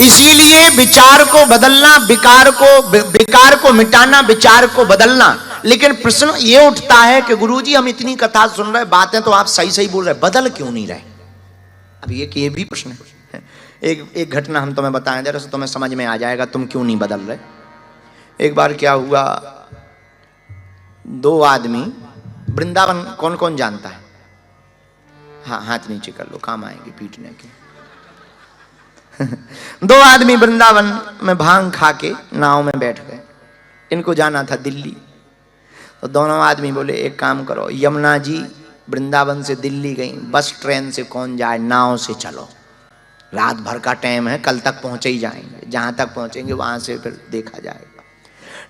इसीलिए विचार को बदलना, विकार को मिटाना, विचार को बदलना। लेकिन प्रश्न ये उठता है कि गुरुजी हम इतनी कथा सुन रहे, बातें तो आप सही सही बोल रहे, बदल क्यों नहीं रहे? अब ये भी प्रश्न है। एक घटना हम तुम्हें बताएं जरा, तुम्हें समझ में आ जाएगा तुम क्यों नहीं बदल रहे। एक बार क्या हुआ, दो आदमी, वृंदावन कौन कौन जानता है? हाँ, हाथ नीचे कर लो, काम आएंगे पीटने के। दो आदमी वृंदावन में भांग खा के नाव में बैठ गए। इनको जाना था दिल्ली। तो दोनों आदमी बोले एक काम करो, यमुना जी वृंदावन से दिल्ली गई, बस ट्रेन से कौन जाए, नाव से चलो, रात भर का टाइम है, कल तक पहुंचे ही जाएंगे, जहां तक पहुंचेंगे वहां से फिर देखा जाएगा।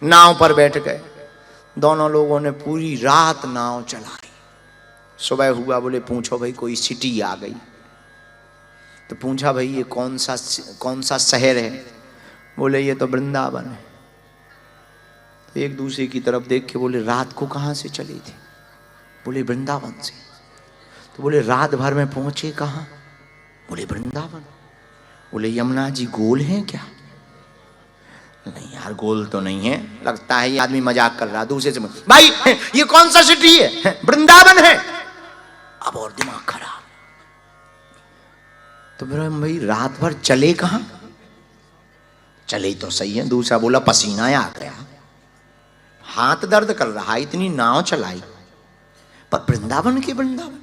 नाव पर बैठ गए। दोनों लोगों ने पूरी रात नाव चलाई। सुबह हुआ, बोले पूछो भाई कोई सिटी आ गई। तो पूछा भाई ये कौन सा शहर है? बोले ये तो वृंदावन है। तो एक दूसरे की तरफ देख के बोले रात को कहाँ से चले थे? बोले वृंदावन से। तो बोले रात भर में पहुंचे कहाँ? बोले वृंदावन। बोले यमुना जी गोल हैं क्या? नहीं यार गोल तो नहीं है, लगता है ये आदमी मजाक कर रहा। दूसरे से भाई ये कौन सा सिटी है? वृंदावन है। अब और दिमाग खराब। तो भाई रात भर चले कहां? चले तो सही है। दूसरा बोला पसीना आ गया, हाथ दर्द कर रहा, इतनी नाव चलाई, पर वृंदावन के वृंदावन।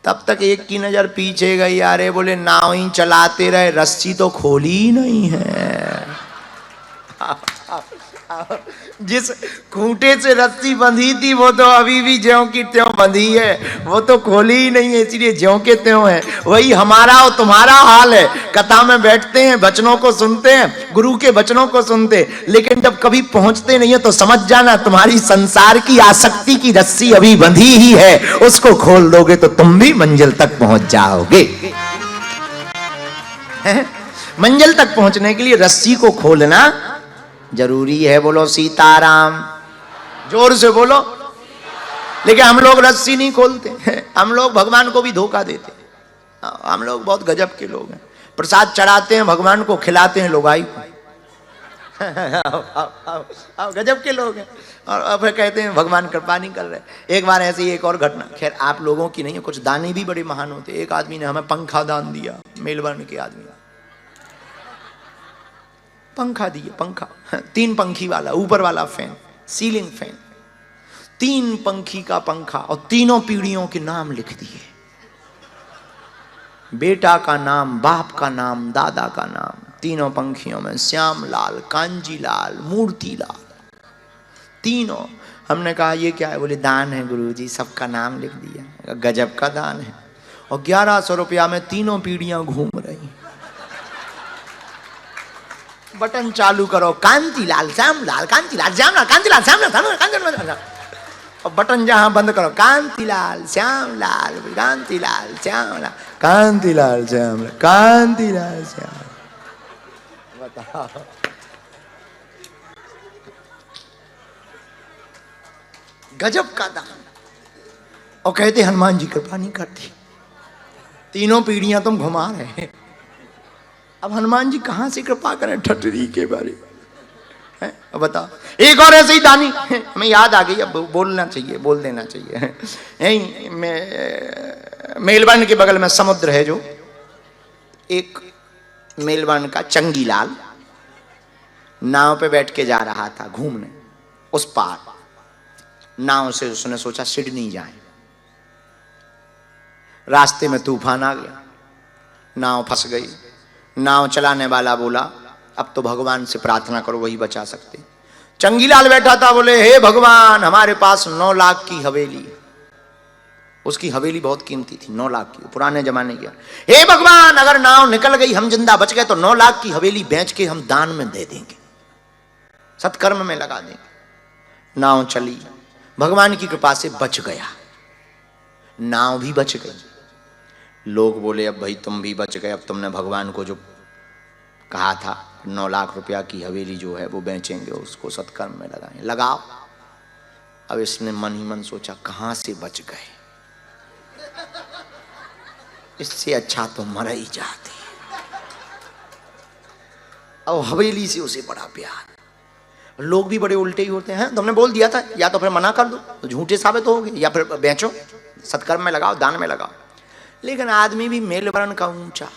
तब तक एक की नजर पीछे गई, अरे बोले नाव ही चलाते रहे, रस्सी तो खोली ही नहीं है। जिस खूंटे से रस्सी बंधी थी वो तो अभी भी ज्यों की त्यों बंधी है, वो तो खोली ही नहीं है, इसलिए ज्यों के त्यों है। वही हमारा और तुम्हारा हाल है। कथा में बैठते हैं, वचनों को सुनते हैं, गुरु के वचनों को सुनते, लेकिन जब कभी पहुंचते नहीं है तो समझ जाना तुम्हारी संसार की आसक्ति की रस्सी अभी बंधी ही है। उसको खोल दोगे तो तुम भी मंजिल तक पहुंच जाओगे। मंजिल तक पहुंचने के लिए रस्सी को खोलना जरूरी है। बोलो सीताराम, जोर से बोलो। लेकिन हम लोग रस्सी नहीं खोलते, हम लोग भगवान को भी धोखा देते। हम लोग बहुत गजब के लोग हैं। प्रसाद चढ़ाते हैं भगवान को, खिलाते हैं लोगाई को। गजब के लोग हैं। और फिर कहते हैं भगवान कृपा नहीं कर रहे। एक बार ऐसी एक और घटना, खैर आप लोगों की नहीं है, कुछ दानी भी बड़े महान होते। एक आदमी ने हमें पंखा दान दिया, मेलबर्न के आदमी, पंखा दिए। पंखा 3 पंखी वाला, ऊपर वाला फैन, सीलिंग फैन, 3 पंखी का पंखा, और तीनों पीढ़ियों के नाम लिख दिए। बेटा का नाम, बाप का नाम, दादा का नाम। तीनों पंखियों में श्याम लाल, कांजी लाल, मूर्ति लाल, तीनों। हमने कहा ये क्या है? बोले दान है गुरुजी, सबका नाम लिख दिया। गजब का दान है। और 1100 रुपया में तीनों पीढ़ियां घूम रही। बटन चालू करो, कांतिलाल श्यामलाल, कांतिलाल श्यामलाल, कांतिलाल श्यामलाल, कांतिलाल। और बटन जहां बंद करो, कांतिलाल श्यामलाल, कांतिलाल श्यामलाल, कांतिलाल श्यामलाल, कांतिलाल श्यामलाल। बताओ गजब का दान। और कहते हनुमान जी कृपा नहीं करती, तीनों पीढ़ियां तुम घुमा रहे। अब हनुमान जी कहां से कृपा करें ठटरी के बारे में? अब बताओ। एक और ऐसे ही दानी, हमें याद आ गई, अब बोलना चाहिए, बोल देना चाहिए। मेलबर्न के बगल में समुद्र है जो, एक मेलबर्न का चंगीलाल नाव पे बैठ के जा रहा था घूमने उस पार। नाव से उसने सोचा सिडनी जाए। रास्ते में तूफान आ गया, नाव फंस गई। नाव चलाने वाला बोला अब तो भगवान से प्रार्थना करो, वही बचा सकते। चंगीलाल बैठा था, बोले हे भगवान हमारे पास 9 लाख की हवेली। उसकी हवेली बहुत कीमती थी, 9 लाख की, पुराने जमाने की। हे भगवान अगर नाव निकल गई, हम जिंदा बच गए, तो 9 लाख की हवेली बेच के हम दान में दे देंगे, सत्कर्म में लगा देंगे। नाव चली, भगवान की कृपा से बच गया, नाव भी बच गई। लोग बोले अब भाई तुम भी बच गए, अब तुमने भगवान को जो कहा था 9 लाख रुपया की हवेली जो है वो बेचेंगे, उसको सत्कर्म में लगाएं, लगाओ। अब इसने मन ही मन सोचा कहां से बच गए, इससे अच्छा तो मर ही जाते। और हवेली से उसे बड़ा प्यार। लोग भी बड़े उल्टे ही होते हैं, तुमने बोल दिया था, या तो फिर मना कर दो तो झूठे साबित होगे, या फिर बेचो, सत्कर्म में लगाओ, दान में लगाओ। लेकिन आदमी भी मेलवरण का ऊंचा।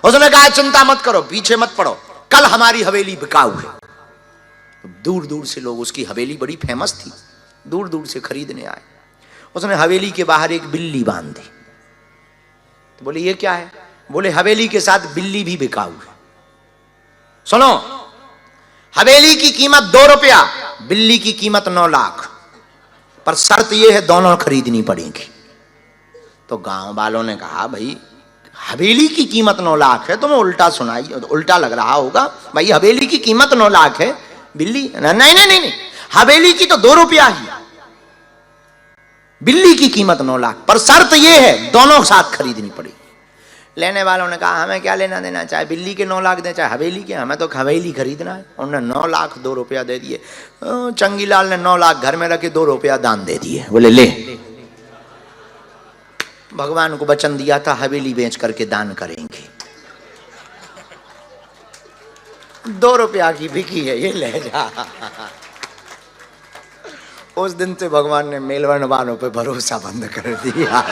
उसने कहा चिंता मत करो, पीछे मत पड़ो, कल हमारी हवेली बिकाऊ है। दूर दूर से लोग, उसकी हवेली बड़ी फेमस थी, दूर दूर से खरीदने आए। उसने हवेली के बाहर एक बिल्ली बांध दी। तो बोले ये क्या है? बोले हवेली के साथ बिल्ली भी बिकाऊ है। सुनो, हवेली की कीमत 2 रुपया, बिल्ली की कीमत 9 लाख, पर शर्त यह है दोनों खरीदनी पड़ेगी। तो गांव वालों ने कहा भाई हवेली की कीमत 9 लाख है, तुम्हें उल्टा सुनाई, उल्टा लग रहा होगा भाई, हवेली की कीमत 9 लाख है, बिल्ली नहीं नहीं नहीं नहीं, हवेली की तो 2 रुपया ही, बिल्ली की कीमत 9 लाख, पर शर्त यह है दोनों साथ खरीदनी पड़ेगी। लेने वालों ने कहा हमें क्या लेना देना, चाहे बिल्ली के 9 लाख दे चाहे हवेली के, हमें तो हवेली खरीदना है। उन्होंने 9 लाख 2 रुपया दे दिए। चंगीलाल ने 9 लाख घर में रखे, 2 रुपया दान दे दिए। बोले ले, भगवान को वचन दिया था हवेली बेच करके दान करेंगे, 2 रुपया की बिकी है, ये ले जा। उस दिन से भगवान ने मेलवर्ण वालों पे भरोसा बंद कर दिया।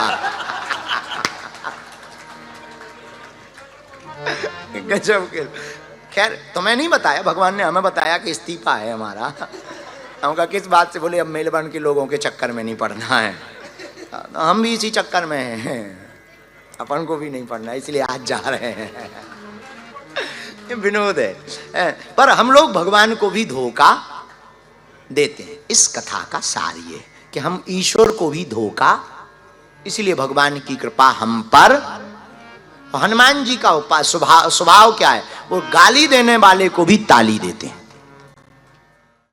गजब के। खैर तुम्हें नहीं बताया, भगवान ने हमें बताया कि इस्तीफा है हमारा। हम कहा किस बात से? बोले अब मेलबर्न के लोगों के चक्कर में नहीं पड़ना है, हम भी इसी चक्कर में हैं, अपन को भी नहीं पड़ना, इसलिए आज जा रहे हैं। ये विनोद है, पर हम लोग भगवान को भी धोखा देते हैं। इस कथा का सार ये कि हम ईश्वर को भी धोखा, इसलिए भगवान की कृपा हम पर। हनुमान जी का स्वभाव क्या है? वो गाली देने वाले को भी ताली देते हैं।